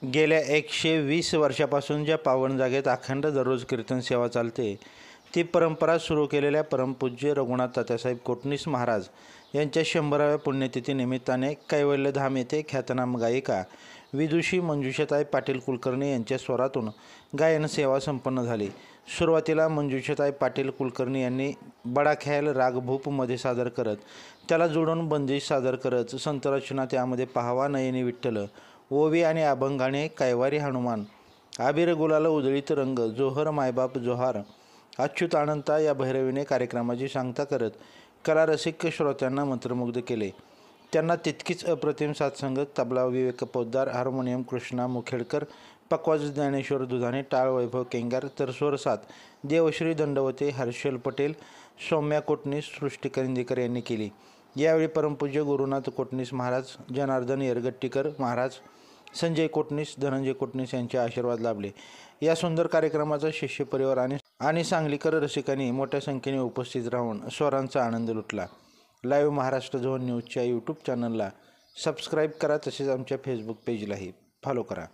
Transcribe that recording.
गेल्या 120 वर्षापासून ज्या पावन जागेत अखंड दररोज कीर्तन सेवा चालते ती परंपरा सुरू केलेल्या परमपूज्य रघुनाथ तात्यासाहेब कोटणीस महाराज यांच्या 100व्या पुण्यतिथीनिमित्ताने कैवल्यधाम येथे ख्यातनाम गायिका विदुषी मंजुषाताई पाटील कुलकर्णी यांच्या स्वरातून गायन सेवा संपन्न झाली। सुरुवातीला मंजुषाताई पाटील कुलकर्णी यांनी बडा ख्याल राग भूपमध्ये सादर करत त्याला जोडून बंदिश सादर करत संतरचना त्यामध्ये पाहावा नयनी विठ्ठल, ओवी आणि अभंगाने कैवारी हनुमान, आबीर गुलाल उधळीत रंग, जोहर मायबाप जोहार, अच्युत अनंता या भैरवीने कार्यक्रमाची सांगता करत कलारसिक श्रोत्यांना मंत्रमुग्ध केले। त्यांना तितकीच अप्रतिम साथसंगत तबला विवेक पोद्दार, हार्मोनियम कृष्णा मुखेडकर, पकवाज ज्ञानेश्वर दुधाने, टाळ वैभव केंगार, तर स्वर साथ देवश्री दंडवते, हर्षल पटेल, सौम्या कोटणीस, सृष्टी करंदीकर यांनी केली। यावेळी परमपूज्य गुरुनाथ कोटणीस महाराज, जनार्दन येरगट्टीकर महाराज, संजय कोटणीस, धनंजय कोटणीस यांचे आशीर्वाद लाभले। या सुंदर कार्यक्रमाचा शिष्य परिवार आणि सांगलीकर रसिकांनी मोठ्या संख्येने उपस्थित राहून स्वरांचा आनंद लुटला। लाईव्ह महाराष्ट्र झोन न्यूजच्या यूट्यूब चॅनलला सबस्क्राईब करा, तसेच आमच्या फेसबुक पेजलाही फॉलो करा।